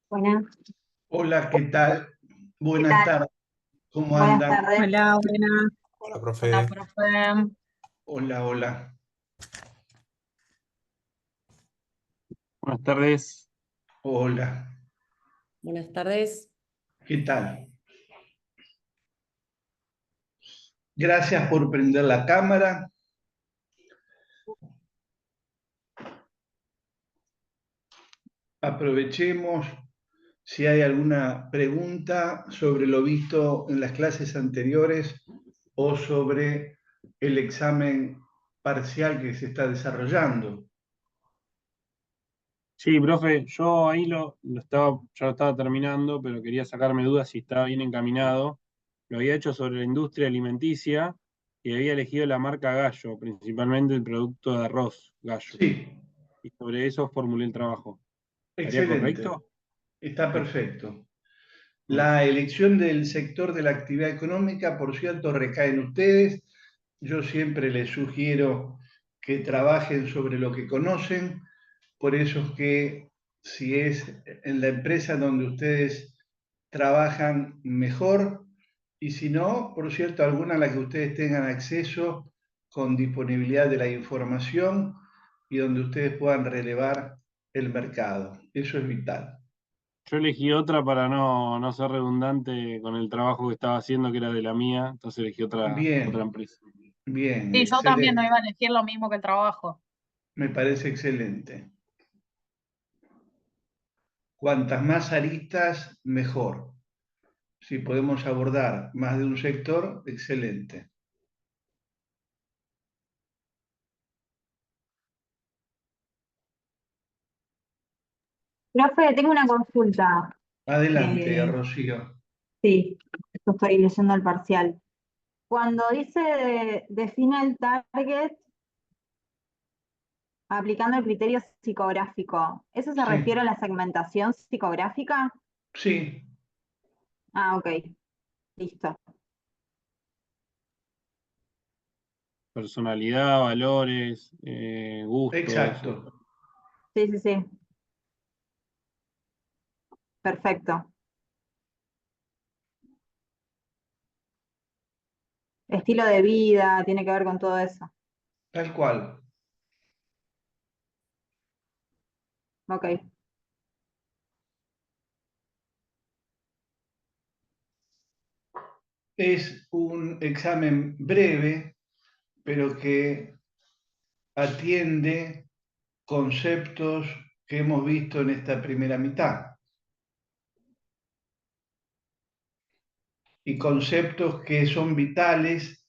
Buenas, Hola, ¿qué tal? ¿qué Buenas tal? tardes, ¿cómo Buenas andan? tardes. Hola, buenas. Hola, Hola, profe. profe. Hola, hola. Buenas tardes. Hola, Buenas tardes. ¿qué tal? Gracias por prender la cámara. Aprovechemos si hay alguna pregunta sobre lo visto en las clases anteriores o sobre el examen parcial que se está desarrollando. Sí, profe, yo ahí ya lo estaba terminando, pero quería sacarme dudas si estaba bien encaminado. Lo había hecho sobre la industria alimenticia y había elegido la marca Gallo, principalmente el producto de arroz Gallo. Sí, Y sobre eso formulé el trabajo. ¿Estaría excelente, correcto? está Ok, perfecto. La buenísimo. elección del sector de la actividad económica, por cierto, recae en ustedes. Yo siempre les sugiero que trabajen sobre lo que conocen. Por eso es que si es en la empresa donde ustedes trabajan, mejor. Y si no, por cierto, alguna a la que ustedes tengan acceso con disponibilidad de la información y donde ustedes puedan relevar el mercado. Eso es vital. Yo elegí otra para no ser redundante con el trabajo que estaba haciendo, que era de la mía, entonces elegí otra Bien, empresa. bien, Sí, yo también no excelente. iba a elegir lo mismo que el trabajo. Me parece excelente. Cuantas más aristas, mejor. Si podemos abordar más de un sector, excelente. Profe, tengo una consulta. Adelante, Eh, Rocío. sí, esto estoy leyendo el parcial. Cuando dice define el target aplicando el criterio psicográfico, ¿eso se refiere Sí, a la segmentación psicográfica? sí, Ah, ok, listo. Personalidad, valores, gustos. exacto. Sí, sí, sí, perfecto. Estilo de vida, tiene que ver con todo eso. Tal cual. Ok. Es un examen breve, pero que atiende conceptos que hemos visto en esta primera mitad y conceptos que son vitales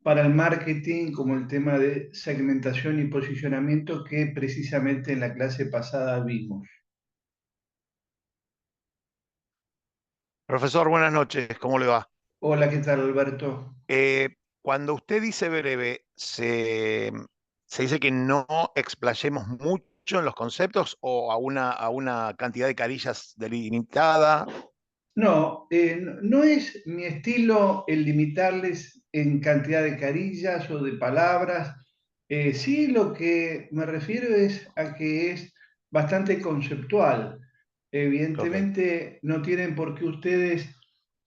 para el marketing, como el tema de segmentación y posicionamiento que precisamente en la clase pasada vimos. Profesor, buenas noches, ¿cómo le va? Hola, ¿qué tal, Alberto? Cuando usted dice breve, ¿se dice que no explayemos mucho en los conceptos o a una cantidad de carillas delimitada? No, no es mi estilo el limitarles en cantidad de carillas o de palabras. Sí, lo que me refiero es a que es bastante conceptual. Ok, Evidentemente no tienen por qué ustedes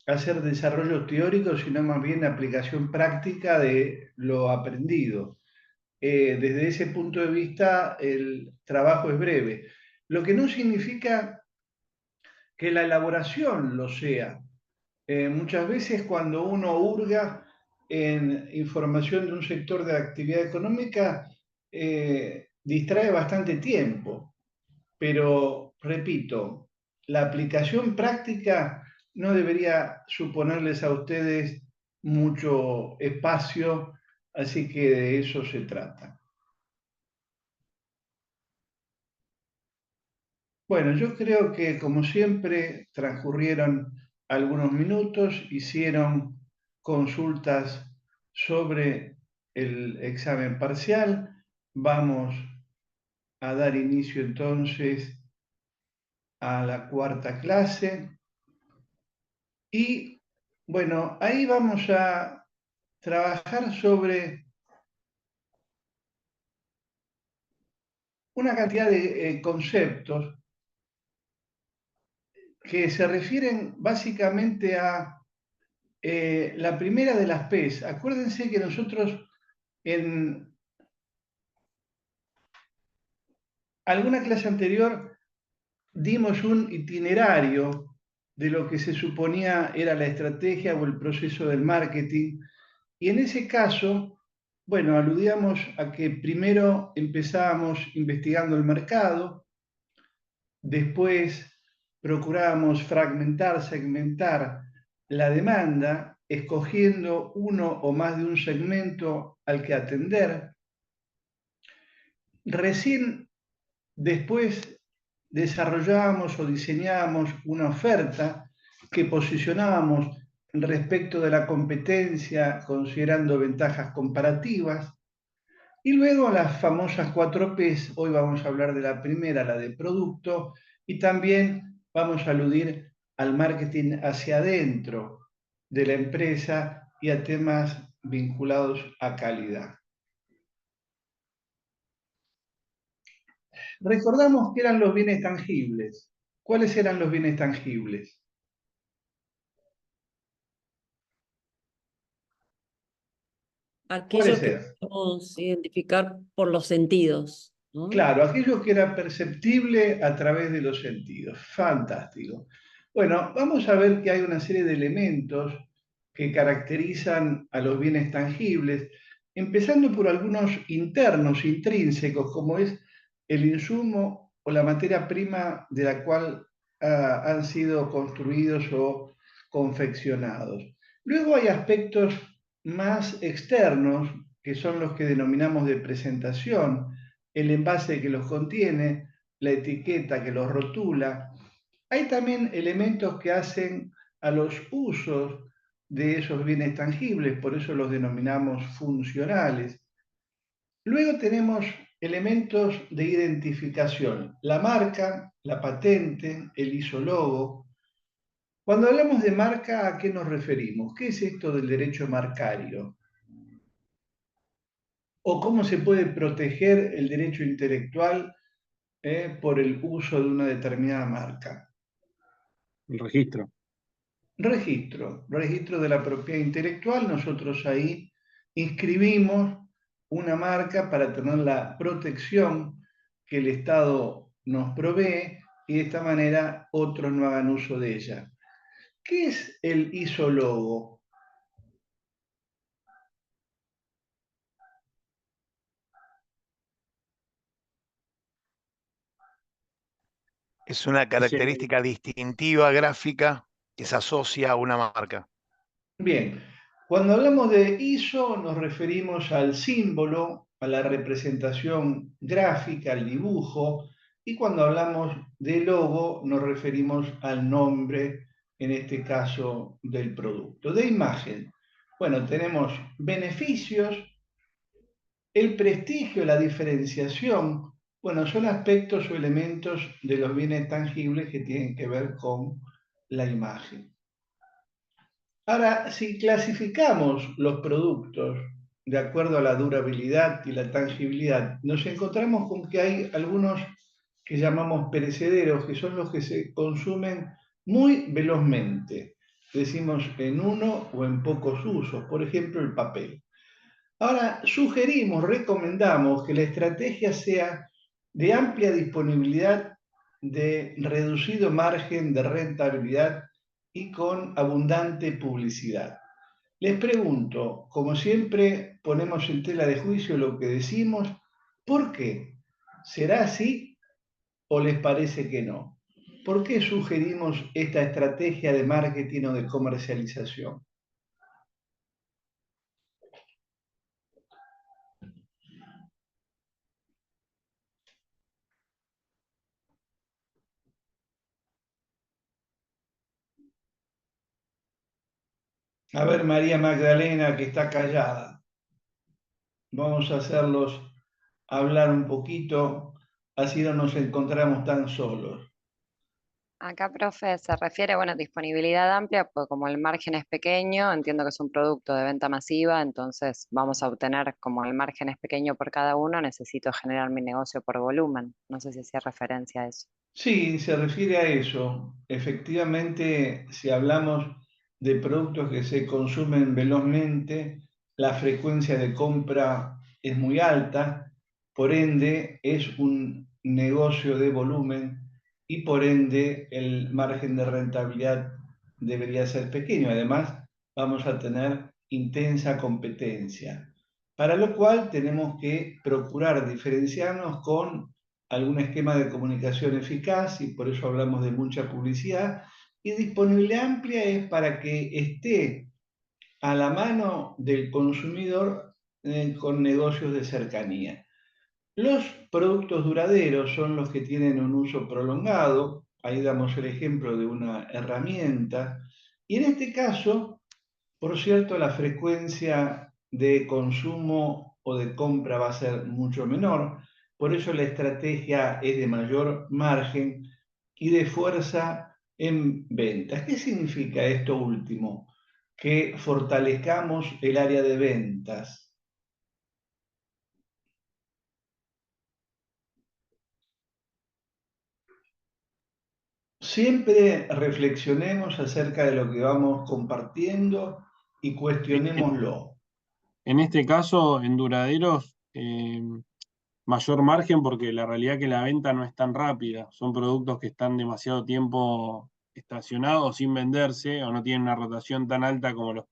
hacer desarrollo teórico, sino más bien aplicación práctica de lo aprendido. Desde ese punto de vista, el trabajo es breve, lo que no significa que la elaboración lo sea. Muchas veces cuando uno hurga en información de un sector de la actividad económica, distrae bastante tiempo, pero repito, la aplicación práctica no debería suponerles a ustedes mucho espacio, así que de eso se trata. Bueno, yo creo que como siempre transcurrieron algunos minutos, hicieron consultas sobre el examen parcial. Vamos a dar inicio entonces a la cuarta clase y bueno, ahí vamos a trabajar sobre una cantidad de conceptos que se refieren básicamente a la primera de las P's. Acuérdense que nosotros en alguna clase anterior dimos un itinerario de lo que se suponía era la estrategia o el proceso del marketing, y en ese caso, bueno, aludíamos a que primero empezábamos investigando el mercado, después procurábamos fragmentar, segmentar la demanda, escogiendo uno o más de un segmento al que atender. Recién después desarrollábamos o diseñábamos una oferta que posicionábamos respecto de la competencia, considerando ventajas comparativas. Y luego las famosas 4Ps, hoy vamos a hablar de la primera, la de producto, y también vamos a aludir al marketing hacia adentro de la empresa y a temas vinculados a calidad. Recordamos que eran los bienes tangibles. ¿Cuáles eran los bienes tangibles? Aquello que ser. podemos identificar por los sentidos, ¿no? Claro, aquello que era perceptible a través de los sentidos. Fantástico. Bueno, vamos a ver que hay una serie de elementos que caracterizan a los bienes tangibles, empezando por algunos internos, intrínsecos, como es el insumo o la materia prima de la cual han sido construidos o confeccionados. Luego hay aspectos más externos, que son los que denominamos de presentación, el envase que los contiene, la etiqueta que los rotula. Hay también elementos que hacen a los usos de esos bienes tangibles, por eso los denominamos funcionales. Luego tenemos elementos de identificación, la marca, la patente, el isólogo. Cuando hablamos de marca, ¿a qué nos referimos? ¿Qué es esto del derecho marcario? ¿O cómo se puede proteger el derecho intelectual por el uso de una determinada marca? El registro. Registro de la propiedad intelectual. Nosotros ahí inscribimos una marca para tener la protección que el Estado nos provee y de esta manera otros no hagan uso de ella. ¿Qué es el isólogo? Es una característica distintiva gráfica que se asocia a una marca. Bien, cuando hablamos de ISO nos referimos al símbolo, a la representación gráfica, al dibujo, y cuando hablamos de logo nos referimos al nombre, en este caso del producto. De imagen, bueno, tenemos beneficios, el prestigio, la diferenciación, bueno, son aspectos o elementos de los bienes tangibles que tienen que ver con la imagen. Ahora, si clasificamos los productos de acuerdo a la durabilidad y la tangibilidad, nos encontramos con que hay algunos que llamamos perecederos, que son los que se consumen muy velozmente. Decimos en uno o en pocos usos, por ejemplo, el papel. Ahora, sugerimos, recomendamos que la estrategia sea de amplia disponibilidad, de reducido margen de rentabilidad y con abundante publicidad. Les pregunto, como siempre ponemos en tela de juicio lo que decimos, ¿por qué? ¿Será así o les parece que no? ¿Por qué sugerimos esta estrategia de marketing o de comercialización? A ver, María Magdalena, que está callada. Vamos a hacerlos hablar un poquito, así no nos encontramos tan solos. Acá, profe, se refiere, bueno, disponibilidad amplia, pues como el margen es pequeño, entiendo que es un producto de venta masiva, entonces vamos a obtener, como el margen es pequeño por cada uno, necesito generar mi negocio por volumen. No sé si hacía referencia a eso. Sí, se refiere a eso. Efectivamente, si hablamos de productos que se consumen velozmente, la frecuencia de compra es muy alta, por ende es un negocio de volumen y por ende el margen de rentabilidad debería ser pequeño. Además, vamos a tener intensa competencia, para lo cual tenemos que procurar diferenciarnos con algún esquema de comunicación eficaz y por eso hablamos de mucha publicidad. Y disponibilidad amplia es para que esté a la mano del consumidor con negocios de cercanía. Los productos duraderos son los que tienen un uso prolongado. Ahí damos el ejemplo de una herramienta. Y en este caso, por cierto, la frecuencia de consumo o de compra va a ser mucho menor, por eso la estrategia es de mayor margen y de fuerza en ventas. ¿Qué significa esto último? Que fortalezcamos el área de ventas. Siempre reflexionemos acerca de lo que vamos compartiendo y cuestionémoslo. En este caso, en duraderos, mayor margen porque la realidad es que la venta no es tan rápida. Son productos que están demasiado tiempo estacionados sin venderse o no tienen una rotación tan alta como los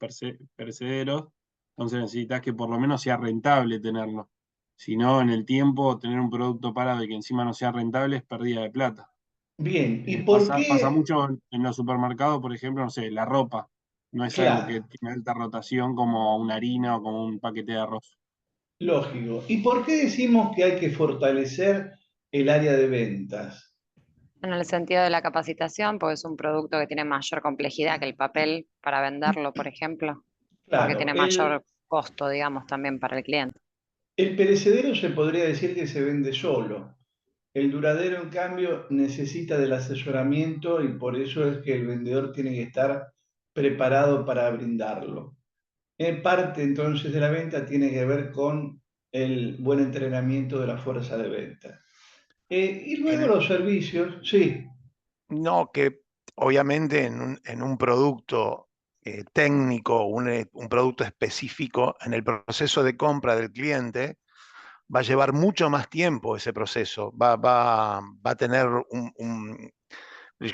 perecederos. Entonces necesitas que por lo menos sea rentable tenerlo. Si no, en el tiempo, tener un producto parado y que encima no sea rentable es pérdida de plata. Bien, ¿y por Pasa qué? mucho en los supermercados, por ejemplo, no sé, la ropa. No es algo que Claro, tiene alta rotación como una harina o como un paquete de arroz. lógico. ¿Y por qué decimos que hay que fortalecer el área de ventas? En el sentido de la capacitación, porque es un producto que tiene mayor complejidad que el papel para venderlo, por ejemplo, porque Claro, tiene el, mayor costo, digamos, también para el cliente. el perecedero se podría decir que se vende solo. El duradero, en cambio, necesita del asesoramiento y por eso es que el vendedor tiene que estar preparado para brindarlo. En parte, entonces, de la venta tiene que ver con el buen entrenamiento de la fuerza de venta. Y luego En- los servicios, sí, no, que obviamente en un producto técnico, un producto específico, en el proceso de compra del cliente, va a llevar mucho más tiempo ese proceso. Va a tener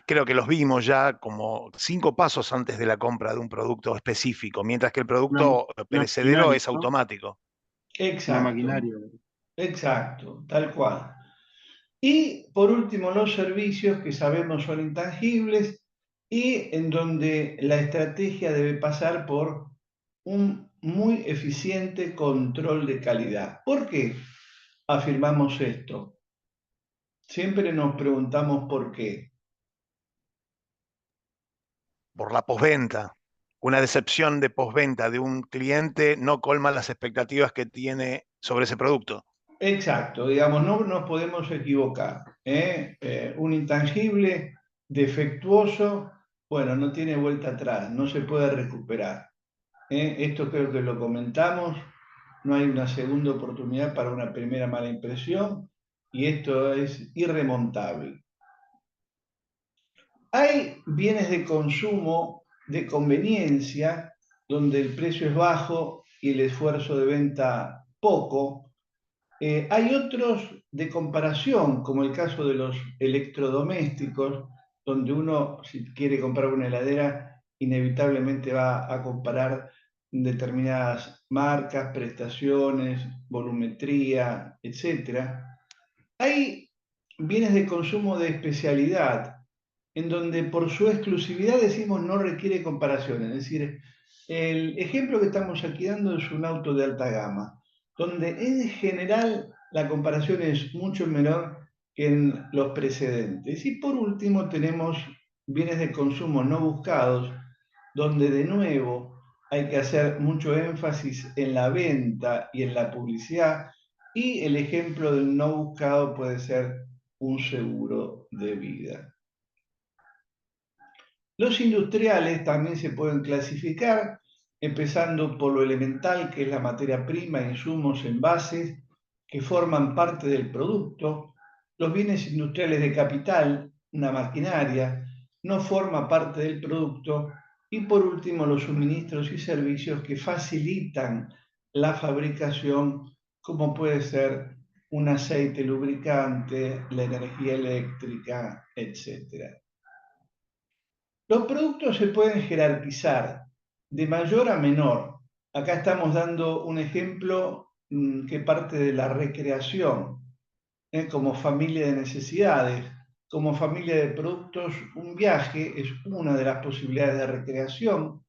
creo que los vimos ya como 5 pasos antes de la compra de un producto específico, mientras que el Una, producto una perecedero maquinaria, es ¿no? automático. Una exacto, maquinaria. exacto, tal cual. Y por último, los servicios que sabemos son intangibles y en donde la estrategia debe pasar por un muy eficiente control de calidad. ¿Por qué afirmamos esto? Siempre nos preguntamos por qué. Por la posventa. Una decepción de posventa de un cliente no colma las expectativas que tiene sobre ese producto. Exacto, digamos, no nos podemos equivocar. Un intangible defectuoso, bueno, no tiene vuelta atrás, no se puede recuperar. Esto creo que lo comentamos, no hay una segunda oportunidad para una primera mala impresión y esto es irremontable. Hay bienes de consumo de conveniencia donde el precio es bajo y el esfuerzo de venta poco. Hay otros de comparación, como el caso de los electrodomésticos, donde uno, si quiere comprar una heladera, inevitablemente va a comparar determinadas marcas, prestaciones, volumetría, etc. Hay bienes de consumo de especialidad, en donde por su exclusividad decimos no requiere comparación. Es decir, el ejemplo que estamos aquí dando es un auto de alta gama, donde en general la comparación es mucho menor que en los precedentes. Y por último tenemos bienes de consumo no buscados, donde de nuevo hay que hacer mucho énfasis en la venta y en la publicidad, y el ejemplo del no buscado puede ser un seguro de vida. Los industriales también se pueden clasificar, empezando por lo elemental, que es la materia prima, insumos, envases, que forman parte del producto. los bienes industriales de capital, una maquinaria, no forma parte del producto. Y por último, los suministros y servicios que facilitan la fabricación, como puede ser un aceite lubricante, la energía eléctrica, etc. Los productos se pueden jerarquizar de mayor a menor. Acá estamos dando un ejemplo que parte de la recreación, como familia de necesidades. Como familia de productos, un viaje es una de las posibilidades de recreación,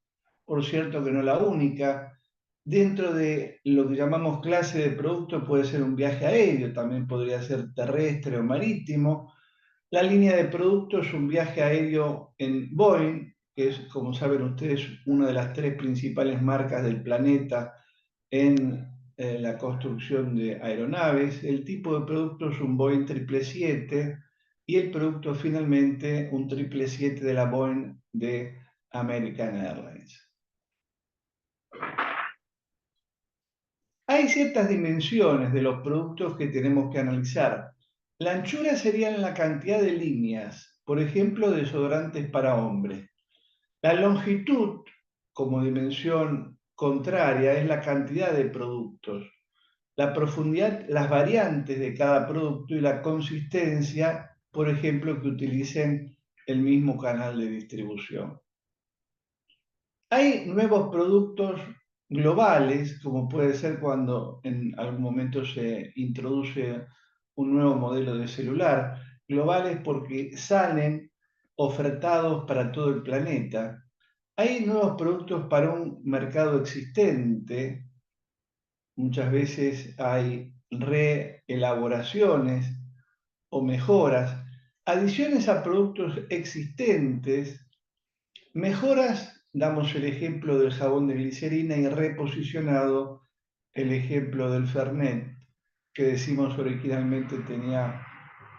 por cierto que no la única. Dentro de lo que llamamos clase de producto puede ser un viaje aéreo, también podría ser terrestre o marítimo. La línea de productos es un viaje aéreo en Boeing, que es, como saben ustedes, una de las 3 principales marcas del planeta en la construcción de aeronaves. El tipo de producto es un Boeing 777 y el producto finalmente un 777 de la Boeing de American Airlines. Hay ciertas dimensiones de los productos que tenemos que analizar. La anchura sería en la cantidad de líneas, por ejemplo, desodorantes para hombres. La longitud, como dimensión contraria, es la cantidad de productos. La profundidad, las variantes de cada producto y la consistencia, por ejemplo, que utilicen el mismo canal de distribución. Hay nuevos productos globales, como puede ser cuando en algún momento se introduce un nuevo modelo de celular, globales porque salen ofertados para todo el planeta. Hay nuevos productos para un mercado existente, muchas veces hay reelaboraciones o mejoras, adiciones a productos existentes, mejoras. Damos el ejemplo del jabón de glicerina y reposicionado el ejemplo del Fernet, que decimos originalmente tenía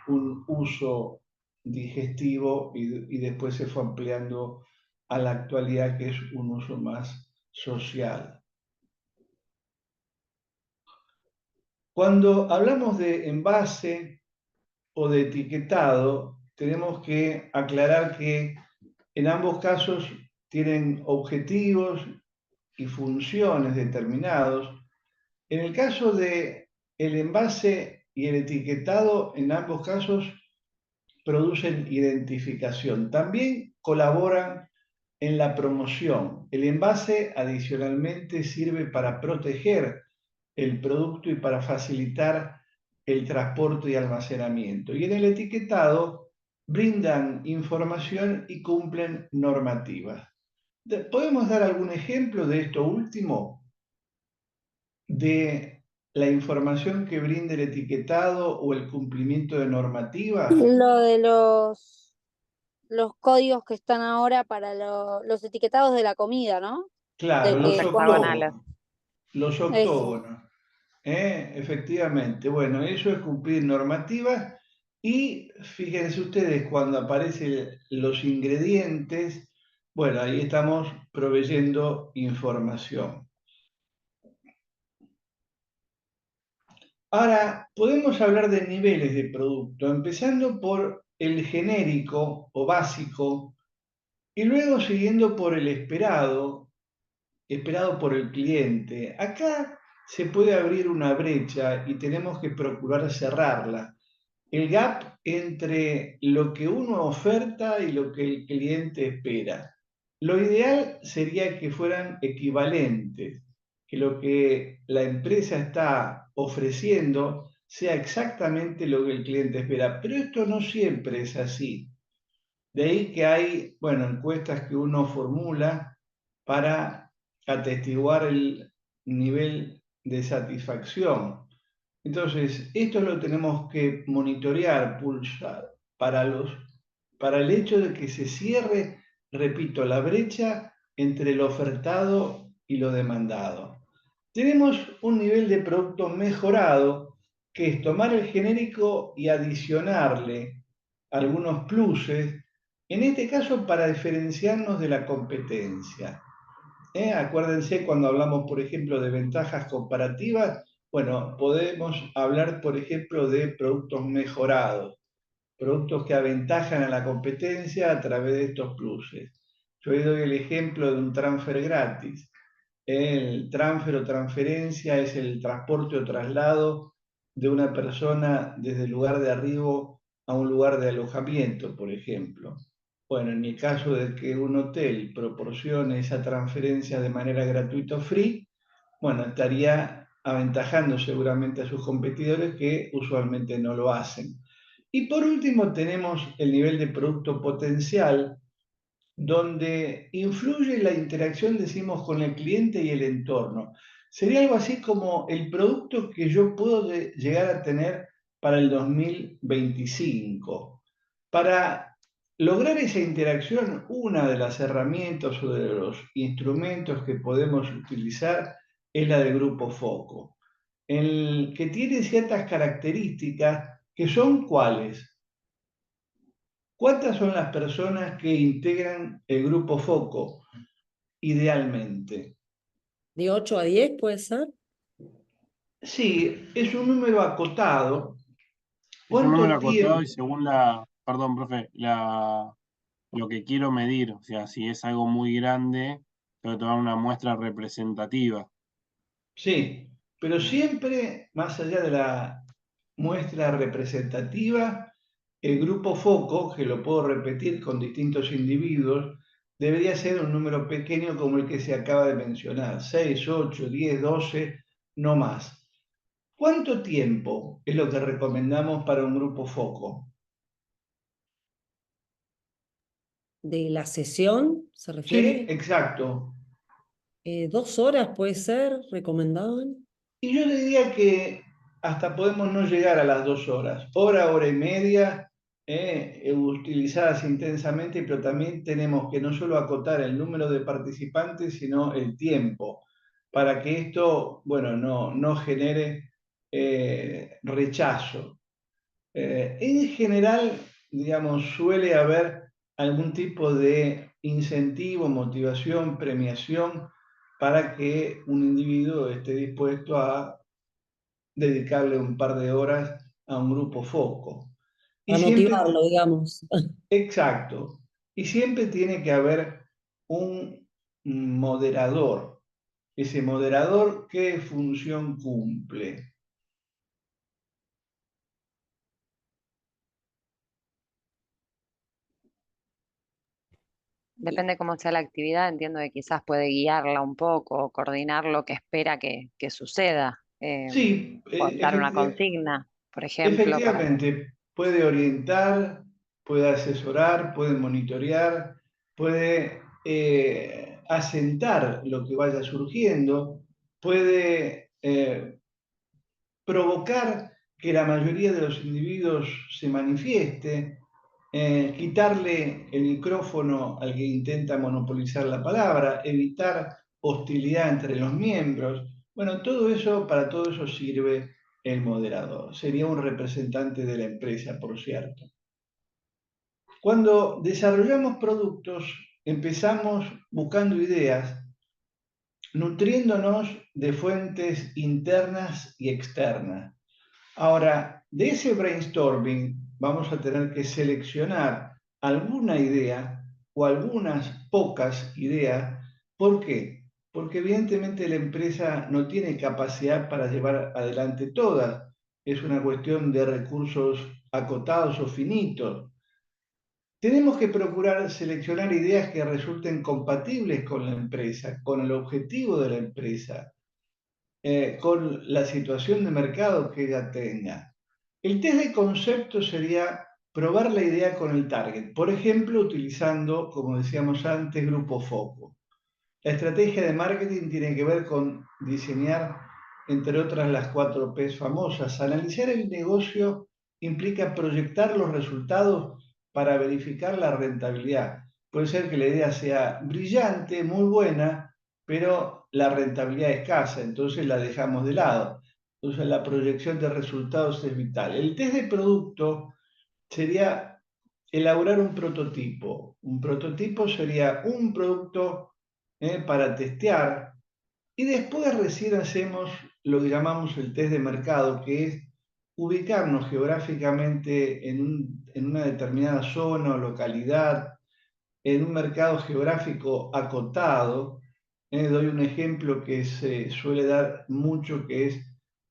un uso digestivo y después se fue ampliando a la actualidad, que es un uso más social. Cuando hablamos de envase o de etiquetado, tenemos que aclarar que en ambos casos tienen objetivos y funciones determinados. En el caso de el envase y el etiquetado, en ambos casos producen identificación. También colaboran en la promoción. El envase adicionalmente sirve para proteger el producto y para facilitar el transporte y almacenamiento. Y en el etiquetado brindan información y cumplen normativas. ¿Podemos dar algún ejemplo de esto último? De la información que brinda el etiquetado o el cumplimiento de normativas. Lo de los códigos que están ahora para los etiquetados de la comida, ¿no? Claro, De los que hexagonales. octógonos. Los octógonos. Efectivamente. Bueno, eso es cumplir normativas. Y fíjense ustedes, cuando aparecen los ingredientes, bueno, ahí estamos proveyendo información. Ahora, podemos hablar de niveles de producto, empezando por el genérico o básico, y luego siguiendo por el esperado por el cliente. Acá se puede abrir una brecha y tenemos que procurar cerrarla. El gap entre lo que uno oferta y lo que el cliente espera. Lo ideal sería que fueran equivalentes, que lo que la empresa está ofreciendo sea exactamente lo que el cliente espera, pero esto no siempre es así. De ahí que hay, bueno, encuestas que uno formula para atestiguar el nivel de satisfacción. Entonces, esto lo tenemos que monitorear, pulsar, para el hecho de que se cierre, repito, la brecha entre lo ofertado y lo demandado. Tenemos un nivel de producto mejorado, que es tomar el genérico y adicionarle algunos pluses, en este caso para diferenciarnos de la competencia. Acuérdense cuando hablamos, por ejemplo, de ventajas comparativas, Bueno, podemos hablar, por ejemplo, de productos mejorados, productos que aventajan a la competencia a través de estos pluses. Yo hoy doy el ejemplo de un transfer gratis. El transfer o transferencia es el transporte o traslado de una persona desde el lugar de arribo a un lugar de alojamiento, por ejemplo. Bueno, en el caso de que un hotel proporcione esa transferencia de manera gratuita o free, bueno, estaría aventajando seguramente a sus competidores que usualmente no lo hacen. Y por último tenemos el nivel de producto potencial, donde influye la interacción, decimos, con el cliente y el entorno. Sería algo así como el producto que yo puedo llegar a tener para el 2025. Para lograr esa interacción, una de las herramientas o de los instrumentos que podemos utilizar es la del grupo foco, el que tiene ciertas características que son ¿cuáles? ¿Cuántas son las personas que integran el grupo foco, idealmente? ¿De 8 a 10 puede ser? Sí, es un número acotado. Es un número ¿Cuánto acotado y tiempo? según perdón, profe, lo que quiero medir, o sea, si es algo muy grande, tengo que tomar una muestra representativa. Sí, pero siempre, más allá de la muestra representativa, el grupo foco, que lo puedo repetir con distintos individuos, debería ser un número pequeño como el que se acaba de mencionar, 6, 8, 10, 12, no más. ¿Cuánto tiempo es lo que recomendamos para un grupo foco? ¿De la sesión se Sí, refiere? exacto. 2 horas puede ser, recomendaban. Y yo diría que hasta podemos no llegar a las 2 horas, hora y media, utilizadas intensamente, pero también tenemos que no solo acotar el número de participantes, sino el tiempo, para que esto, bueno, no genere rechazo. En general, digamos, suele haber algún tipo de incentivo, motivación, premiación para que un individuo esté dispuesto a dedicarle un par de horas a un grupo foco. Y Para siempre, motivarlo, digamos. exacto, y siempre tiene que haber un moderador. Ese moderador, ¿qué función cumple? Depende cómo sea la actividad, entiendo que quizás puede guiarla un poco, o coordinar lo que espera que suceda, Sí, o dar una consigna, por ejemplo, para que... efectivamente, puede orientar, puede asesorar, puede monitorear, puede asentar lo que vaya surgiendo, puede provocar que la mayoría de los individuos se manifieste, quitarle el micrófono al que intenta monopolizar la palabra, evitar hostilidad entre los miembros. Bueno, para todo eso sirve el moderador. Sería un representante de la empresa, por cierto. Cuando desarrollamos productos, empezamos buscando ideas, nutriéndonos de fuentes internas y externas. Ahora, de ese brainstorming vamos a tener que seleccionar alguna idea o algunas pocas ideas. ¿Por qué? Porque evidentemente la empresa no tiene capacidad para llevar adelante todas. Es una cuestión de recursos acotados o finitos. Tenemos que procurar seleccionar ideas que resulten compatibles con la empresa, con el objetivo de la empresa, con la situación de mercado que ella tenga. El test de concepto sería probar la idea con el target, por ejemplo, utilizando, como decíamos antes, grupo foco. La estrategia de marketing tiene que ver con diseñar, entre otras, las 4 P's famosas. Analizar el negocio implica proyectar los resultados para verificar la rentabilidad. Puede ser que la idea sea brillante, muy buena, pero la rentabilidad escasa, entonces la dejamos de lado. Entonces la proyección de resultados es vital. El test de producto sería elaborar un prototipo. Un prototipo sería un producto para testear y después recién hacemos lo que llamamos el test de mercado, que es ubicarnos geográficamente en una determinada zona o localidad, en un mercado geográfico acotado. Doy un ejemplo que se suele dar mucho, que es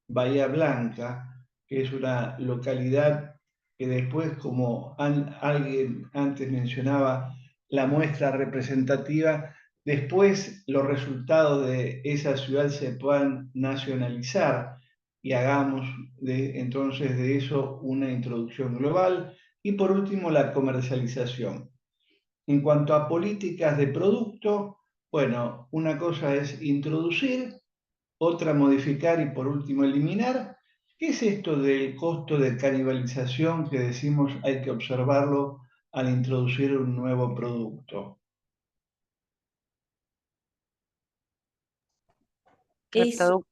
Bahía Blanca, que es una localidad que después, como alguien antes mencionaba, la muestra representativa, después los resultados de esa ciudad se puedan nacionalizar y hagamos entonces de eso una introducción global. Y por último, la comercialización. En cuanto a políticas de producto, bueno, una cosa es introducir, otra modificar y por último eliminar. ¿Qué es esto del costo de canibalización que decimos hay que observarlo al introducir un nuevo producto? El Es, producto.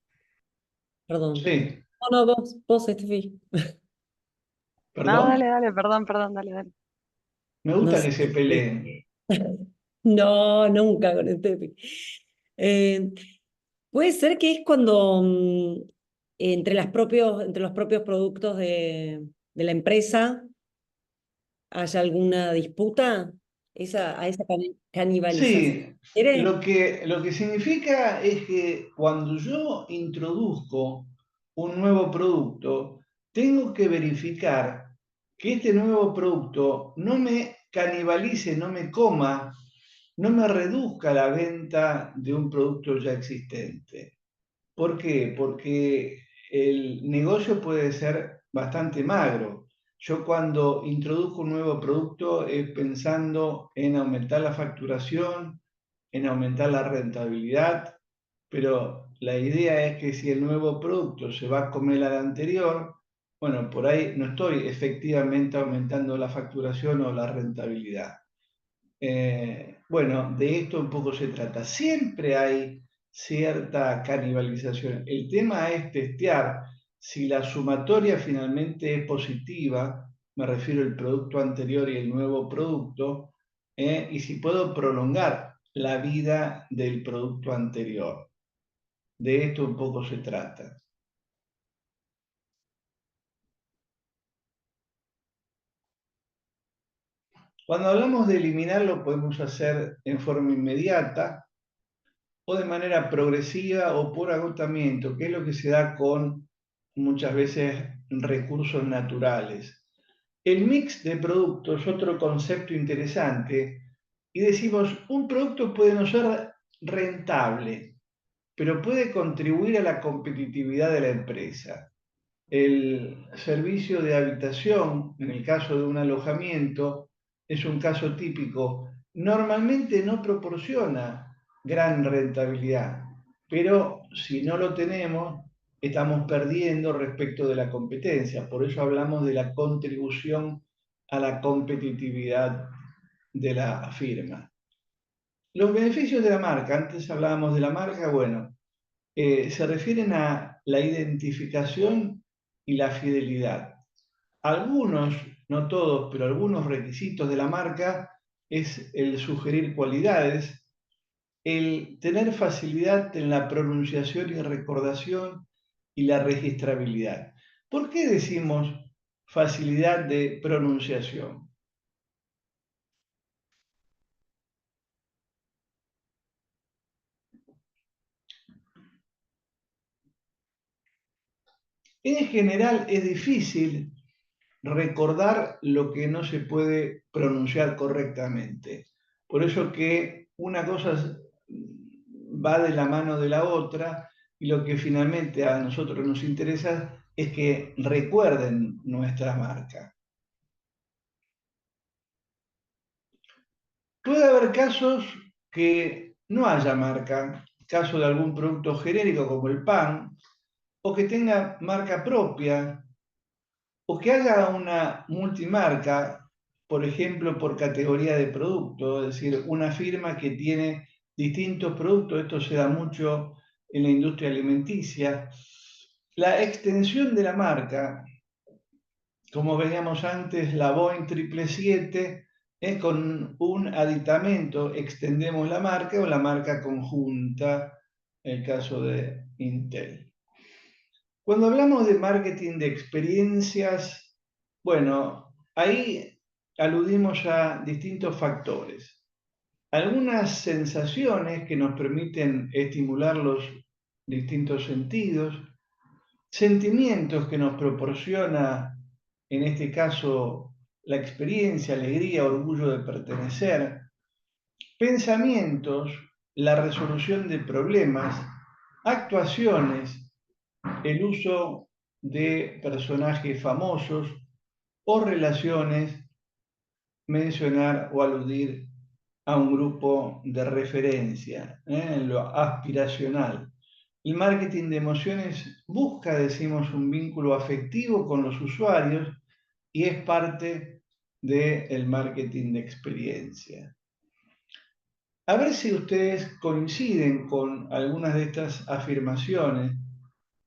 perdón. Sí, No, no, vos, Estefi. No, perdón. dale, perdón, dale. Me No gusta sé. que se peleen. No, nunca con Estefi. Eh, Puede ser que es cuando entre los propios productos de la empresa haya alguna disputa, a esa canibalización. Sí, ¿Quiere? lo que significa es que cuando yo introduzco un nuevo producto, tengo que verificar que este nuevo producto no me canibalice, no me coma, no me reduzca la venta de un producto ya existente. ¿Por qué? Porque el negocio puede ser bastante magro. Yo cuando introduzco un nuevo producto es pensando en aumentar la facturación, en aumentar la rentabilidad, pero la idea es que si el nuevo producto se va a comer al anterior, bueno, por ahí no estoy efectivamente aumentando la facturación o la rentabilidad. Bueno, de esto un poco se trata. Siempre hay cierta canibalización. El tema es testear si la sumatoria finalmente es positiva, me refiero al producto anterior y el nuevo producto, y si puedo prolongar la vida del producto anterior. De esto un poco se trata. Cuando hablamos de eliminarlo, podemos hacer en forma inmediata o de manera progresiva o por agotamiento, que es lo que se da con muchas veces recursos naturales. El mix de productos es otro concepto interesante y decimos, un producto puede no ser rentable, pero puede contribuir a la competitividad de la empresa. El servicio de habitación, en el caso de un alojamiento, es un caso típico. Normalmente no proporciona gran rentabilidad, pero si no lo tenemos, estamos perdiendo respecto de la competencia. Por eso hablamos de la contribución a la competitividad de la firma. Los beneficios de la marca, antes hablábamos de la marca, bueno, se refieren a la identificación y la fidelidad. Algunos, no todos, pero algunos requisitos de la marca es el sugerir cualidades, el tener facilidad en la pronunciación y recordación y la registrabilidad. ¿Por qué decimos facilidad de pronunciación? En general es difícil recordar lo que no se puede pronunciar correctamente. Por eso que una cosa va de la mano de la otra y lo que finalmente a nosotros nos interesa es que recuerden nuestra marca. Puede haber casos que no haya marca, caso de algún producto genérico como el pan, o que tenga marca propia, o que haya una multimarca, por ejemplo, por categoría de producto, es decir, una firma que tiene distintos productos, esto se da mucho en la industria alimenticia. La extensión de la marca, como veíamos antes, la Boeing 777, con un aditamento extendemos la marca o la marca conjunta, el caso de Intel. Cuando hablamos de marketing de experiencias, bueno, ahí aludimos a distintos factores. Algunas sensaciones que nos permiten estimular los distintos sentidos, sentimientos que nos proporciona, en este caso, la experiencia, alegría, orgullo de pertenecer, pensamientos, la resolución de problemas, actuaciones, el uso de personajes famosos o relaciones, mencionar o aludir a un grupo de referencia, en lo aspiracional. El marketing de emociones busca, decimos, un vínculo afectivo con los usuarios y es parte del marketing de experiencia. A ver si ustedes coinciden con algunas de estas afirmaciones.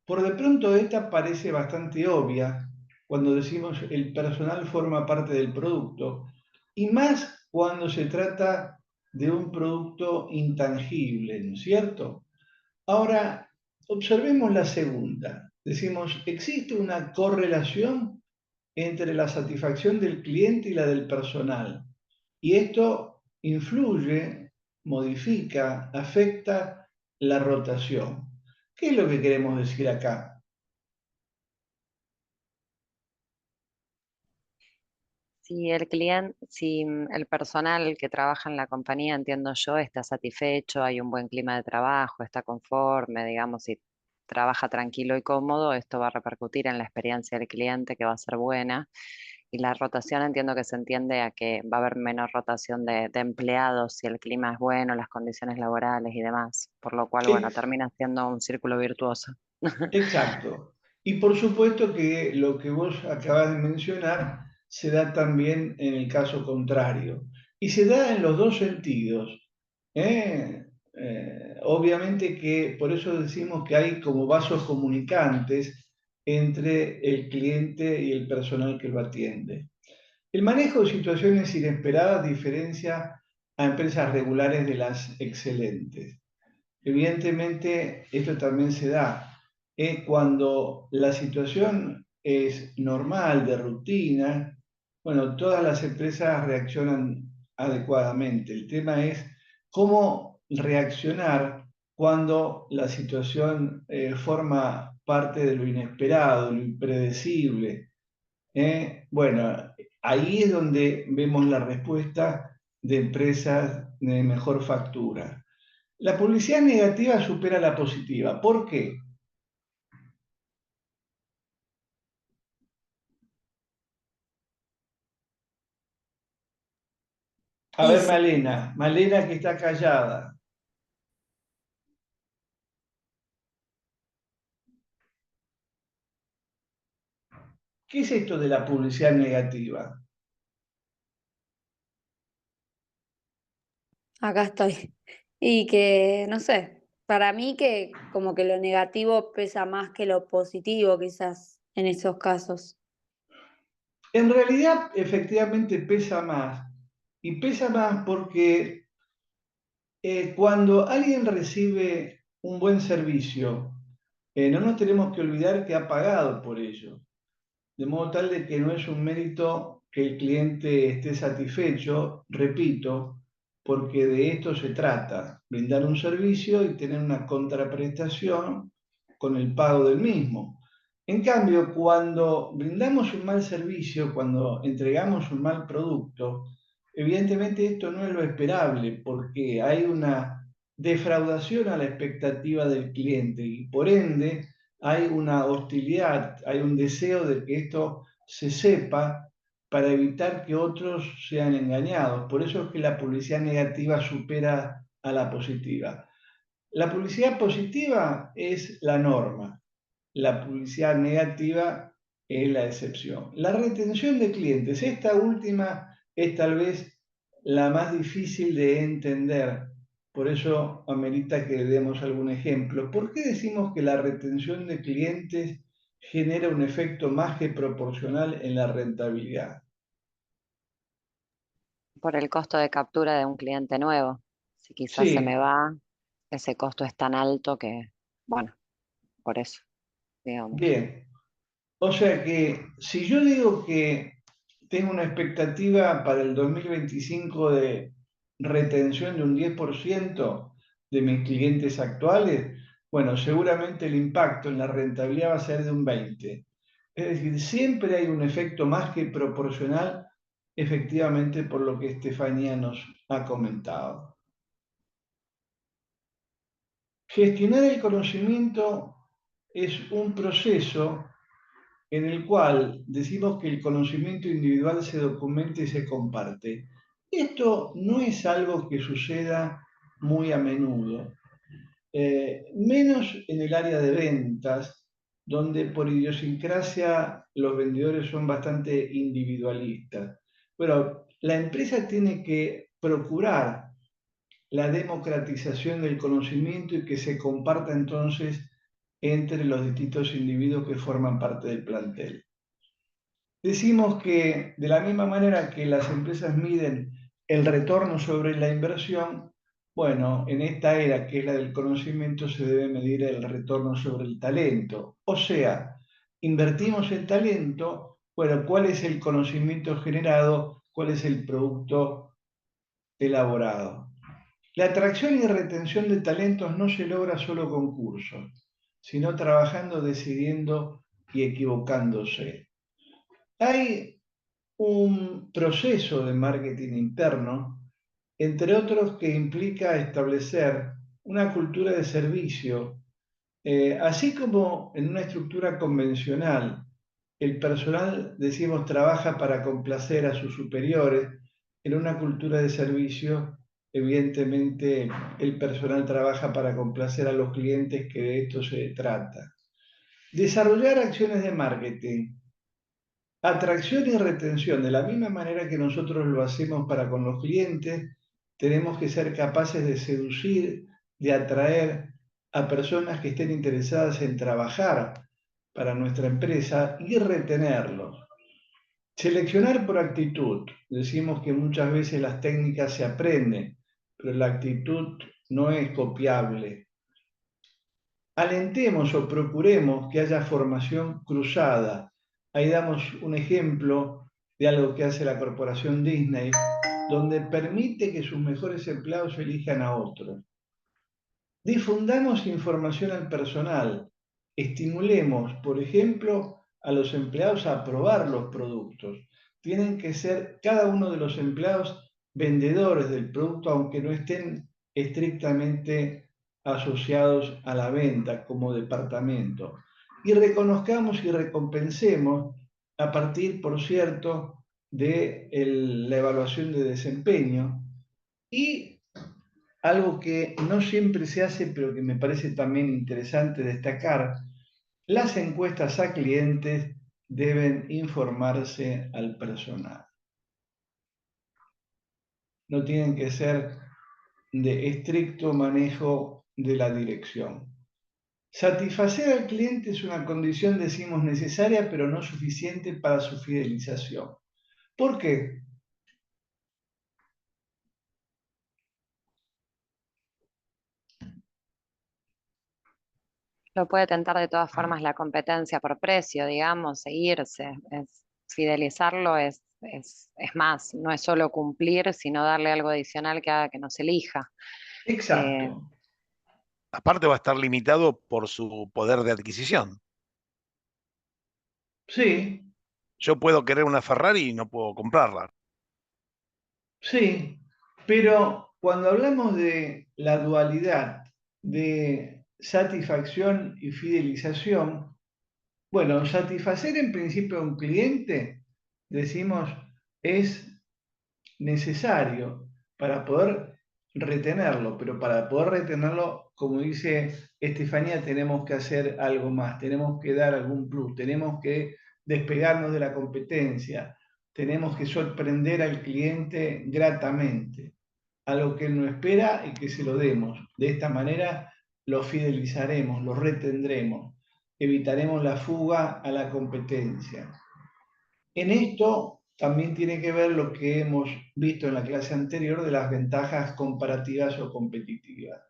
Por de pronto esta parece bastante obvia cuando decimos el personal forma parte del producto y más cuando se trata de un producto intangible, ¿no es cierto? Ahora, observemos la segunda. Decimos, existe una correlación entre la satisfacción del cliente y la del personal. Y esto influye, modifica, afecta la rotación. ¿Qué es lo que queremos decir acá? Si el cliente, si el personal que trabaja en la compañía, entiendo yo, está satisfecho, hay un buen clima de trabajo, está conforme, digamos, si trabaja tranquilo y cómodo, esto va a repercutir en la experiencia del cliente, que va a ser buena. Y la rotación entiendo que se entiende a que va a haber menor rotación de empleados si el clima es bueno, las condiciones laborales y demás, por lo cual, bueno, termina siendo un círculo virtuoso. Exacto. Y por supuesto que lo que vos acabas de mencionar se da también en el caso contrario. Y se da en los dos sentidos. ¿eh? Obviamente que por eso decimos que hay como vasos comunicantes entre el cliente y el personal que lo atiende. El manejo de situaciones inesperadas diferencia a empresas regulares de las excelentes. Evidentemente, esto también se da cuando la situación es normal, de rutina. Bueno, todas las empresas reaccionan adecuadamente. El tema es cómo reaccionar cuando la situación forma parte de lo inesperado, lo impredecible. Bueno, ahí es donde vemos la respuesta de empresas de mejor factura. La publicidad negativa supera la positiva. ¿Por qué? A ver, Y Malena que está callada. ¿Qué es esto de la publicidad negativa? Acá estoy. Y que, no sé, para mí que como que lo negativo pesa más que lo positivo quizás en esos casos. En realidad, efectivamente pesa más. Y pesa más porque cuando alguien recibe un buen servicio, no nos tenemos que olvidar que ha pagado por ello. De modo tal de que no es un mérito que el cliente esté satisfecho, repito, porque de esto se trata, brindar un servicio y tener una contraprestación con el pago del mismo. En cambio, cuando brindamos un mal servicio, cuando entregamos un mal producto, evidentemente esto no es lo esperable porque hay una defraudación a la expectativa del cliente y por ende hay una hostilidad, hay un deseo de que esto se sepa para evitar que otros sean engañados. Por eso es que la publicidad negativa supera a la positiva. La publicidad positiva es la norma, la publicidad negativa es la excepción. La retención de clientes, esta última es tal vez la más difícil de entender, por eso amerita que demos algún ejemplo. ¿Por qué decimos que la retención de clientes genera un efecto más que proporcional en la rentabilidad? Por el costo de captura de un cliente nuevo. Si quizás se me Sí, va, ese costo es tan alto que, bueno, por eso. digamos. Bien. O sea que si yo digo que tengo una expectativa para el 2025 de retención de un 10% de mis clientes actuales, bueno, seguramente el impacto en la rentabilidad va a ser de un 20%. Es decir, siempre hay un efecto más que proporcional, efectivamente, por lo que Estefanía nos ha comentado. Gestionar el conocimiento es un proceso en el cual decimos que el conocimiento individual se documenta y se comparte. Esto no es algo que suceda muy a menudo, menos en el área de ventas, donde por idiosincrasia los vendedores son bastante individualistas. Pero la empresa tiene que procurar la democratización del conocimiento y que se comparta entonces entre los distintos individuos que forman parte del plantel. Decimos que de la misma manera que las empresas miden el retorno sobre la inversión, bueno, en esta era que es la del conocimiento se debe medir el retorno sobre el talento. O sea, invertimos en talento, bueno, ¿cuál es el conocimiento generado? ¿Cuál es el producto elaborado? La atracción y retención de talentos no se logra solo con cursos, sino trabajando, decidiendo y equivocándose. Hay un proceso de marketing interno, entre otros, que implica establecer una cultura de servicio, así como en una estructura convencional. El personal, decimos, trabaja para complacer a sus superiores. En una cultura de servicio, evidentemente, el personal trabaja para complacer a los clientes, que de esto se trata. Desarrollar acciones de marketing. Atracción y retención, de la misma manera que nosotros lo hacemos para con los clientes, tenemos que ser capaces de seducir, de atraer a personas que estén interesadas en trabajar para nuestra empresa y retenerlos. Seleccionar por actitud. Decimos que muchas veces las técnicas se aprenden, pero la actitud no es copiable. Alentemos o procuremos que haya formación cruzada. Ahí damos un ejemplo de algo que hace la corporación Disney, donde permite que sus mejores empleados elijan a otros. Difundamos información al personal. Estimulemos, por ejemplo, a los empleados a probar los productos. Tienen que ser cada uno de los empleados vendedores del producto, aunque no estén estrictamente asociados a la venta como departamento. Y reconozcamos y recompensemos a partir, por cierto, de la evaluación de desempeño. Y algo que no siempre se hace, pero que me parece también interesante destacar, las encuestas a clientes deben informarse al personal. No tienen que ser de estricto manejo de la dirección. Satisfacer al cliente es una condición, decimos, necesaria, pero no suficiente para su fidelización. ¿Por qué? Lo puede tentar de todas formas la competencia por precio, digamos, seguirse. Fidelizarlo es más, no es solo cumplir, sino darle algo adicional que haga que nos elija. Exacto. Aparte va a estar limitado por su poder de adquisición. Sí, Yo puedo querer una Ferrari y no puedo comprarla. sí, pero cuando hablamos de la dualidad de satisfacción y fidelización, bueno, satisfacer en principio a un cliente, decimos, es necesario para poder retenerlo, pero para poder retenerlo, como dice Estefanía, tenemos que hacer algo más, tenemos que dar algún plus, tenemos que despegarnos de la competencia, tenemos que sorprender al cliente gratamente, algo que él no espera y que se lo demos. De esta manera lo fidelizaremos, lo retendremos, evitaremos la fuga a la competencia. En esto también tiene que ver lo que hemos visto en la clase anterior de las ventajas comparativas o competitivas.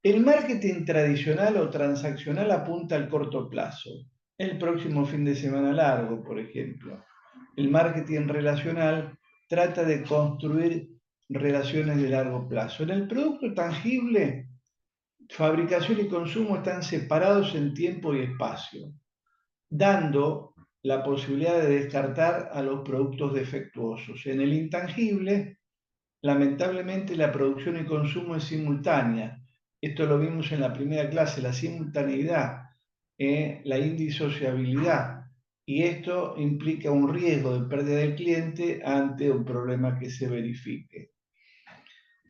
El marketing tradicional o transaccional apunta al corto plazo, el próximo fin de semana largo, por ejemplo. El marketing relacional trata de construir relaciones de largo plazo. En el producto tangible, fabricación y consumo están separados en tiempo y espacio, dando la posibilidad de descartar a los productos defectuosos. En el intangible, lamentablemente la producción y consumo es simultánea. Esto lo vimos en la primera clase, la simultaneidad, la indisociabilidad. Y esto implica un riesgo de pérdida del cliente ante un problema que se verifique.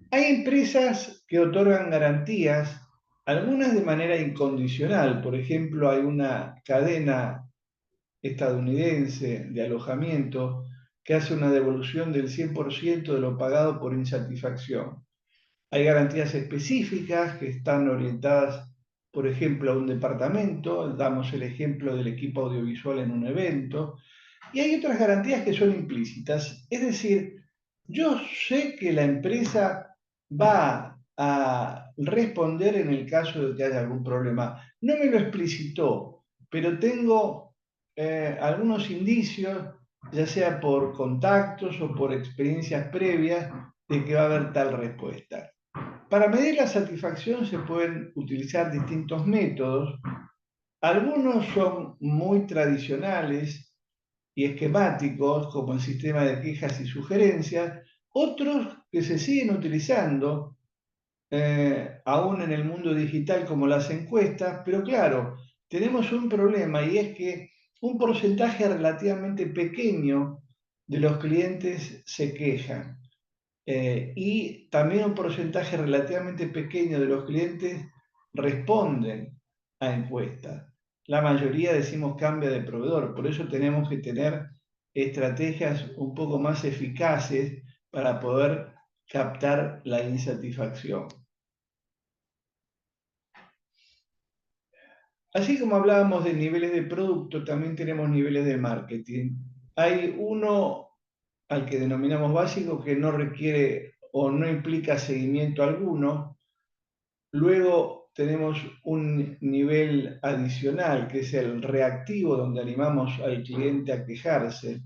Hay empresas que otorgan garantías, algunas de manera incondicional. Por ejemplo, hay una cadena estadounidense de alojamiento que hace una devolución del 100% de lo pagado por insatisfacción. Hay garantías específicas que están orientadas, por ejemplo, a un departamento, damos el ejemplo del equipo audiovisual en un evento, y hay otras garantías que son implícitas. Es decir, yo sé que la empresa va a responder en el caso de que haya algún problema. No me lo explicitó, pero tengo algunos indicios, ya sea por contactos o por experiencias previas, de que va a haber tal respuesta. Para medir la satisfacción se pueden utilizar distintos métodos. Algunos son muy tradicionales y esquemáticos, como el sistema de quejas y sugerencias, otros que se siguen utilizando aún en el mundo digital, como las encuestas, pero claro, tenemos un problema, y es que un porcentaje relativamente pequeño de los clientes se quejan, y también un porcentaje relativamente pequeño de los clientes responden a encuestas. La mayoría decimos cambia de proveedor, por eso tenemos que tener estrategias un poco más eficaces para poder captar la insatisfacción. Así como hablábamos de niveles de producto, también tenemos niveles de marketing. Hay uno al que denominamos básico, que no requiere o no implica seguimiento alguno. Luego tenemos un nivel adicional, que es el reactivo, donde animamos al cliente a quejarse.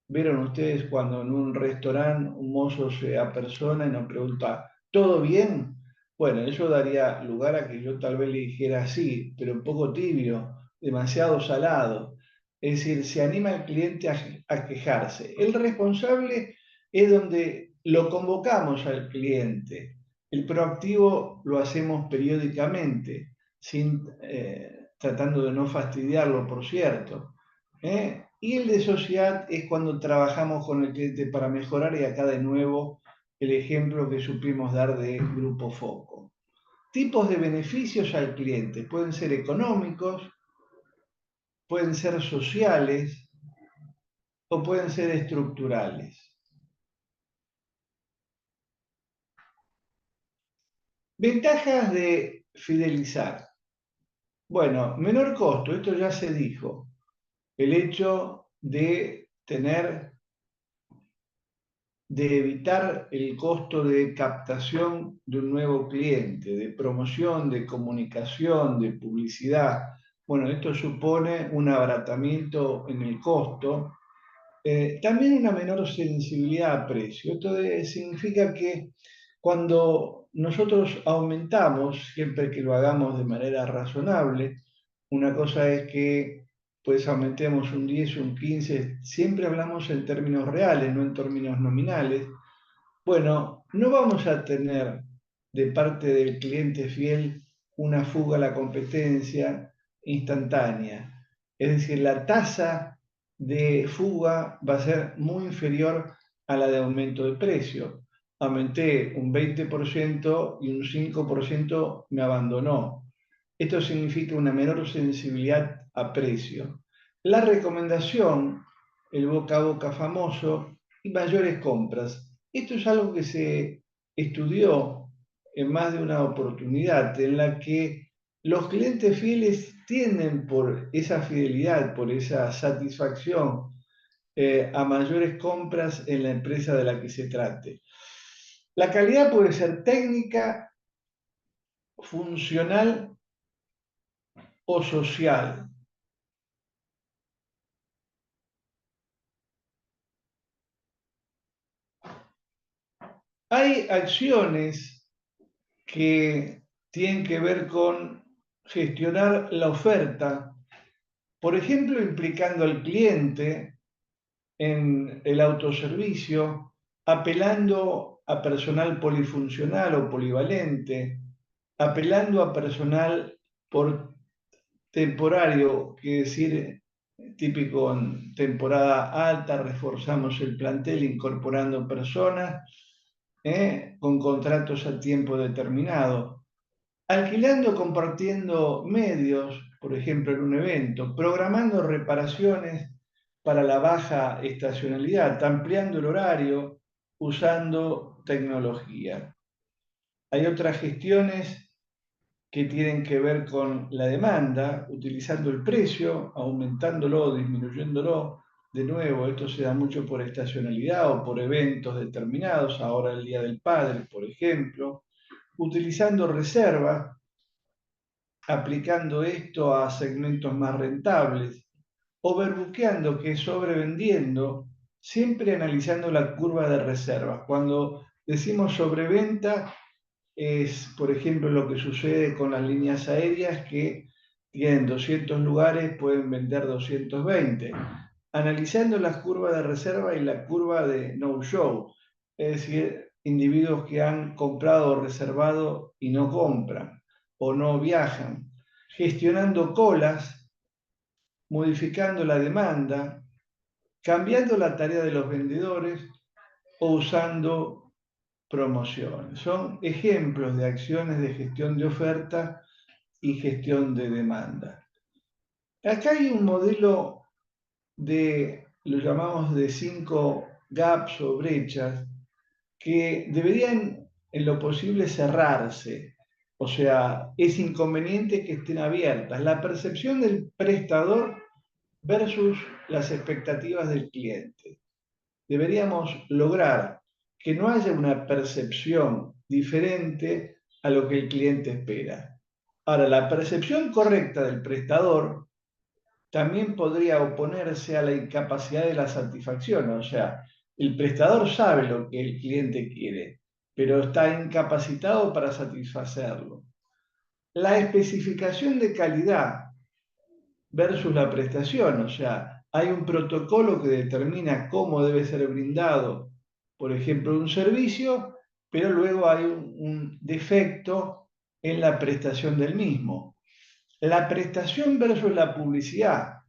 ¿Vieron ustedes cuando en un restaurante un mozo se apersona y nos pregunta, ¿todo bien? Bueno, eso daría lugar a que yo tal vez le dijera sí, pero un poco tibio, demasiado salado. Es decir, se anima al cliente a quejarse. El responsable es donde lo convocamos al cliente. El proactivo lo hacemos periódicamente, tratando de no fastidiarlo, por cierto. Y el de sociedad es cuando trabajamos con el cliente para mejorar, y acá de nuevo el ejemplo que supimos dar de Grupo Foco. Tipos de beneficios al cliente pueden ser económicos, pueden ser sociales o pueden ser estructurales. Ventajas de fidelizar. Bueno, menor costo, esto ya se dijo. El hecho de evitar el costo de captación de un nuevo cliente, de promoción, de comunicación, de publicidad. Bueno, esto supone un abaratamiento en el costo. También una menor sensibilidad a precio. Esto significa que cuando nosotros aumentamos, siempre que lo hagamos de manera razonable, una cosa es que pues aumentemos un 10, un 15, siempre hablamos en términos reales, no en términos nominales. Bueno, no vamos a tener de parte del cliente fiel una fuga a la competencia instantánea. Es decir, la tasa de fuga va a ser muy inferior a la de aumento de precio. Aumenté un 20% y un 5% me abandonó. Esto significa una menor sensibilidad a precio. La recomendación, el boca a boca famoso, y mayores compras. Esto es algo que se estudió en más de una oportunidad, en la que los clientes fieles tienden por esa fidelidad, por esa satisfacción, a mayores compras en la empresa de la que se trate. La calidad puede ser técnica, funcional o social. Hay acciones que tienen que ver con gestionar la oferta, por ejemplo, implicando al cliente en el autoservicio, apelando a personal polifuncional o polivalente, apelando a personal por temporario, que decir, típico en temporada alta, reforzamos el plantel incorporando personas con contratos a tiempo determinado, alquilando, compartiendo medios, por ejemplo en un evento, programando reparaciones para la baja estacionalidad, ampliando el horario, usando tecnología. Hay otras gestiones que tienen que ver con la demanda, utilizando el precio, aumentándolo, disminuyéndolo. De nuevo, esto se da mucho por estacionalidad o por eventos determinados, ahora el Día del Padre, por ejemplo, utilizando reservas, aplicando esto a segmentos más rentables, overbookeando, que es sobrevendiendo, siempre analizando la curva de reservas. Cuando decimos sobreventa, es, por ejemplo, lo que sucede con las líneas aéreas que tienen 200 lugares, pueden vender 220. Analizando las curvas de reserva y la curva de no-show, es decir, individuos que han comprado o reservado y no compran o no viajan, gestionando colas, modificando la demanda, cambiando la tarea de los vendedores o usando promociones. Son ejemplos de acciones de gestión de oferta y gestión de demanda. Acá hay un modelo lo llamamos de 5 gaps o brechas que deberían en lo posible cerrarse. O sea, es inconveniente que estén abiertas. La percepción del prestador versus las expectativas del cliente. Deberíamos lograr que no haya una percepción diferente a lo que el cliente espera. Ahora, la percepción correcta del prestador también podría oponerse a la incapacidad de la satisfacción. O sea, el prestador sabe lo que el cliente quiere, pero está incapacitado para satisfacerlo. La especificación de calidad versus la prestación, o sea, hay un protocolo que determina cómo debe ser brindado, por ejemplo, un servicio, pero luego hay un defecto en la prestación del mismo. La prestación versus la publicidad,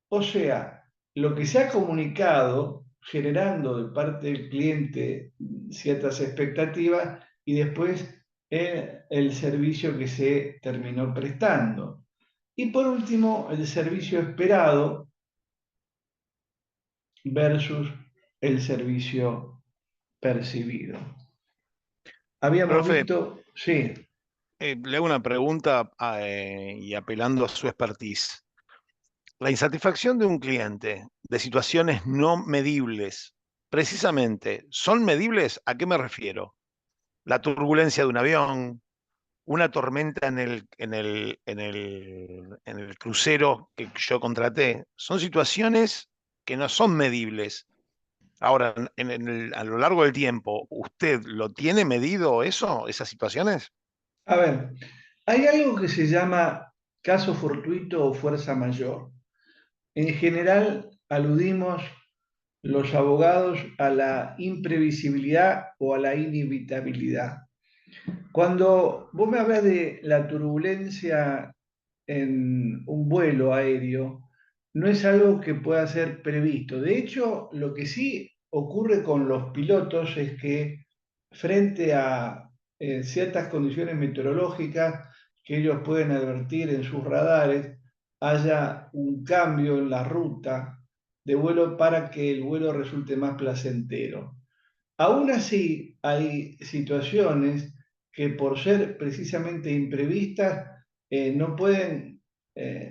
o sea, lo que se ha comunicado generando de parte del cliente ciertas expectativas y después el servicio que se terminó prestando. Y por último, el servicio esperado versus el servicio percibido. Habíamos Profe, visto, sí. le hago una pregunta y apelando a su expertise. La insatisfacción de un cliente de situaciones no medibles, precisamente, ¿son medibles? ¿A qué me refiero? La turbulencia de un avión, una tormenta en el crucero que yo contraté, son situaciones que no son medibles. Ahora, a lo largo del tiempo, ¿usted lo tiene medido eso, esas situaciones? A ver, hay algo que se llama caso fortuito o fuerza mayor. En general, aludimos los abogados a la imprevisibilidad o a la inevitabilidad. Cuando vos me hablas de la turbulencia en un vuelo aéreo, no es algo que pueda ser previsto. De hecho, lo que sí ocurre con los pilotos es que frente a ciertas condiciones meteorológicas que ellos pueden advertir en sus radares, haya un cambio en la ruta de vuelo para que el vuelo resulte más placentero. Aún así, hay situaciones que por ser precisamente imprevistas no pueden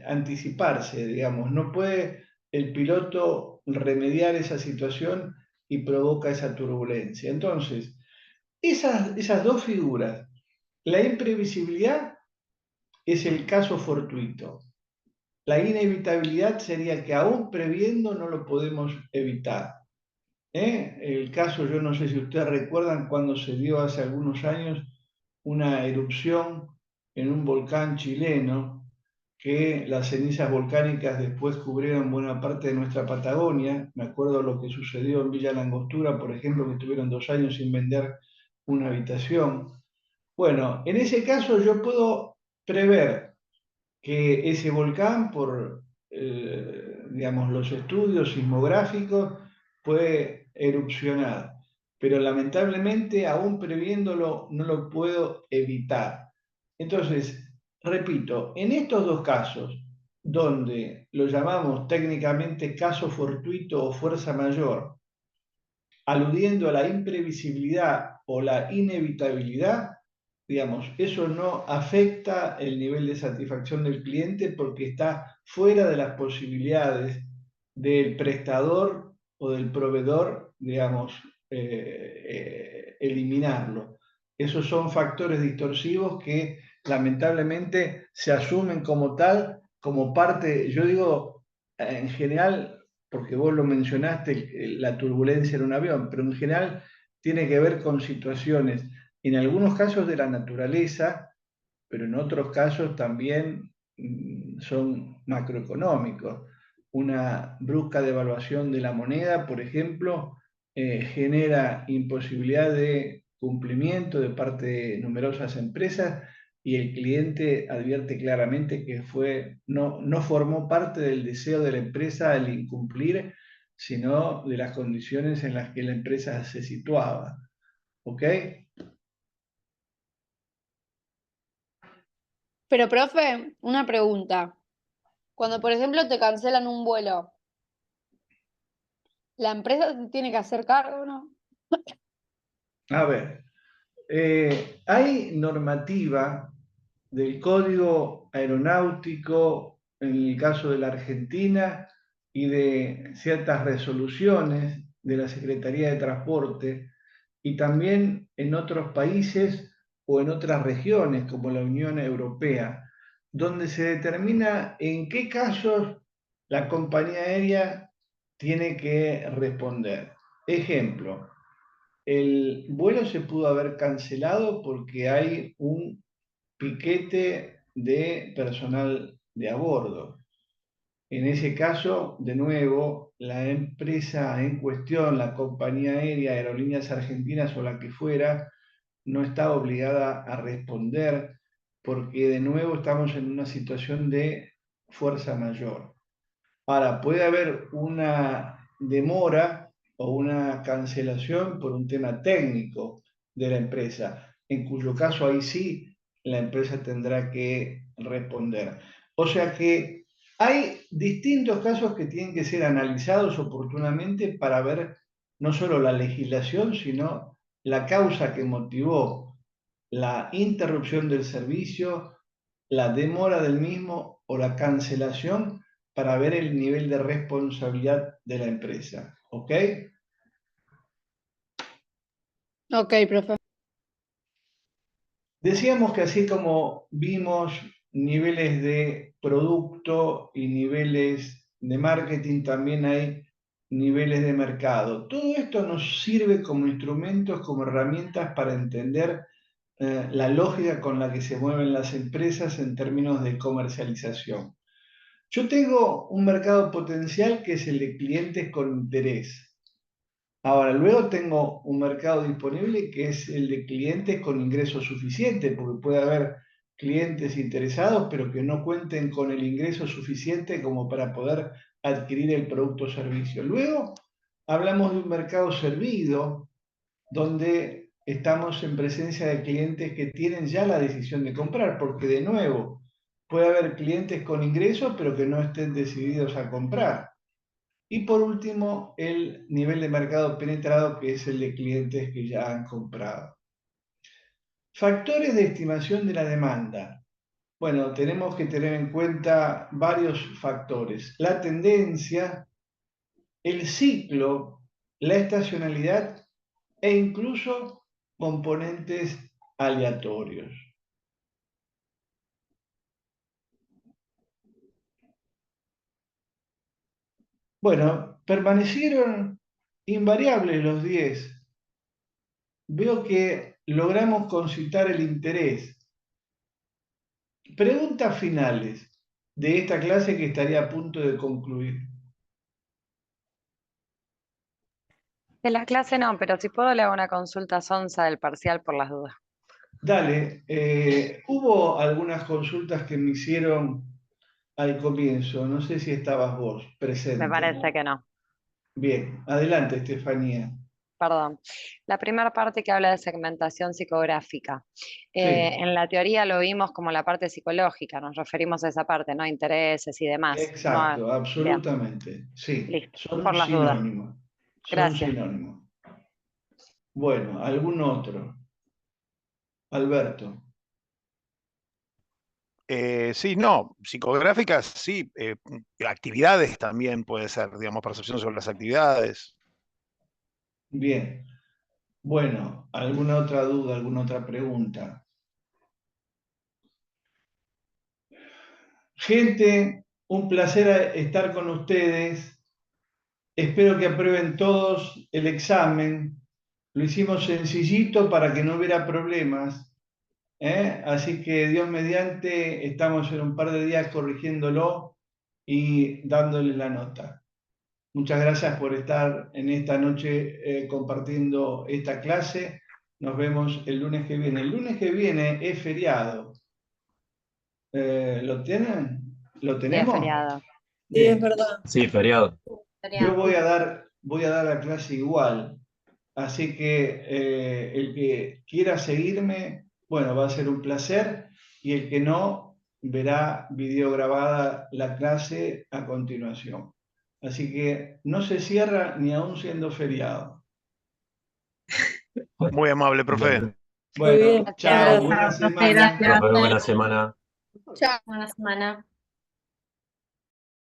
anticiparse, digamos, no puede el piloto remediar esa situación y provoca esa turbulencia. Entonces, esas dos figuras, La imprevisibilidad es el caso fortuito. La inevitabilidad sería que aún previendo no lo podemos evitar. El caso, yo no sé si ustedes recuerdan cuando se dio hace algunos años una erupción en un volcán chileno, que las cenizas volcánicas después cubrieron buena parte de nuestra Patagonia. Me acuerdo lo que sucedió en Villa Langostura, por ejemplo, que tuvieron 2 años sin vender una habitación. Bueno, en ese caso yo puedo prever que ese volcán, por digamos, los estudios sismográficos, puede erupcionar, pero lamentablemente, aún previéndolo, no lo puedo evitar. Entonces, repito, en estos 2 casos, donde lo llamamos técnicamente caso fortuito o fuerza mayor, aludiendo a la imprevisibilidad o la inevitabilidad, digamos, eso no afecta el nivel de satisfacción del cliente porque está fuera de las posibilidades del prestador o del proveedor, digamos, eliminarlo. Esos son factores distorsivos que lamentablemente se asumen como tal, como parte, yo digo, en general, porque vos lo mencionaste, la turbulencia en un avión, pero en general tiene que ver con situaciones, en algunos casos de la naturaleza, pero en otros casos también son macroeconómicos. Una brusca devaluación de la moneda, por ejemplo, genera imposibilidad de cumplimiento de parte de numerosas empresas y el cliente advierte claramente que no formó parte del deseo de la empresa el incumplir, sino de las condiciones en las que la empresa se situaba. ¿Ok? Pero, profe, una pregunta. Cuando, por ejemplo, te cancelan un vuelo, ¿la empresa se tiene que hacer cargo, no? A ver, hay normativa del Código Aeronáutico en el caso de la Argentina y de ciertas resoluciones de la Secretaría de Transporte y también en otros países o en otras regiones como la Unión Europea, donde se determina en qué casos la compañía aérea tiene que responder. Ejemplo, el vuelo se pudo haber cancelado porque hay un piquete de personal de a bordo. En ese caso, de nuevo, la empresa en cuestión, la compañía aérea, Aerolíneas Argentinas o la que fuera, no está obligada a responder porque de nuevo estamos en una situación de fuerza mayor. Ahora, puede haber una demora o una cancelación por un tema técnico de la empresa, en cuyo caso ahí sí la empresa tendrá que responder. O sea que hay distintos casos que tienen que ser analizados oportunamente para ver no solo la legislación, sino la causa que motivó la interrupción del servicio, la demora del mismo o la cancelación para ver el nivel de responsabilidad de la empresa. ¿Ok? Ok, profe. Decíamos que así como vimos niveles de producto y niveles de marketing, también hay niveles de mercado. Todo esto nos sirve como instrumentos, como herramientas para entender la lógica con la que se mueven las empresas en términos de comercialización. Yo tengo un mercado potencial que es el de clientes con interés. Ahora, luego tengo un mercado disponible que es el de clientes con ingresos suficientes, porque puede haber clientes interesados, pero que no cuenten con el ingreso suficiente como para poder adquirir el producto o servicio. Luego hablamos de un mercado servido, donde estamos en presencia de clientes que tienen ya la decisión de comprar, porque de nuevo, puede haber clientes con ingresos, pero que no estén decididos a comprar. Y por último, el nivel de mercado penetrado, que es el de clientes que ya han comprado. Factores de estimación de la demanda. Bueno, tenemos que tener en cuenta varios factores. La tendencia, el ciclo, la estacionalidad e incluso componentes aleatorios. Bueno, permanecieron invariables los 10. Veo que logramos concitar el interés. Preguntas finales de esta clase que estaría a punto de concluir. De la clase no, pero si puedo le hago una consulta sonsa del parcial por las dudas. Dale, hubo algunas consultas que me hicieron al comienzo. No sé si estabas vos presente. Me parece que no. Bien, adelante, Estefanía. Perdón. La primera parte que habla de segmentación psicográfica. Sí. En la teoría lo vimos como la parte psicológica, nos referimos a esa parte, ¿no? Intereses y demás. Exacto, No, absolutamente. Sí, listo, son por las dudas. sinónimos. Son Gracias. sinónimos. Bueno, ¿algún otro? Alberto. Sí, no, psicográficas, sí, actividades también puede ser, digamos, percepción sobre las actividades. Bien. Bueno, ¿alguna otra duda, alguna otra pregunta? Gente, un placer estar con ustedes. Espero que aprueben todos el examen. Lo hicimos sencillito para que no hubiera problemas. Así que Dios mediante, estamos en un par de días corrigiéndolo y dándole la nota. Muchas gracias por estar en esta noche compartiendo esta clase. Nos vemos el lunes que viene. El lunes que viene es feriado. ¿Lo tienen? ¿Lo Sí, es tenemos? feriado. Sí, es Bien. verdad. Sí, feriado. Yo voy a dar la clase igual. Así que el que quiera seguirme, bueno, va a ser un placer. Y el que no, verá video grabada la clase a continuación. Así que no se cierra ni aún siendo feriado. Muy amable, profe. Bien. Bueno, bien. chao, Gracias. buena Profe, semana. gracias. Nos vemos, buena semana. Chao. Buena semana.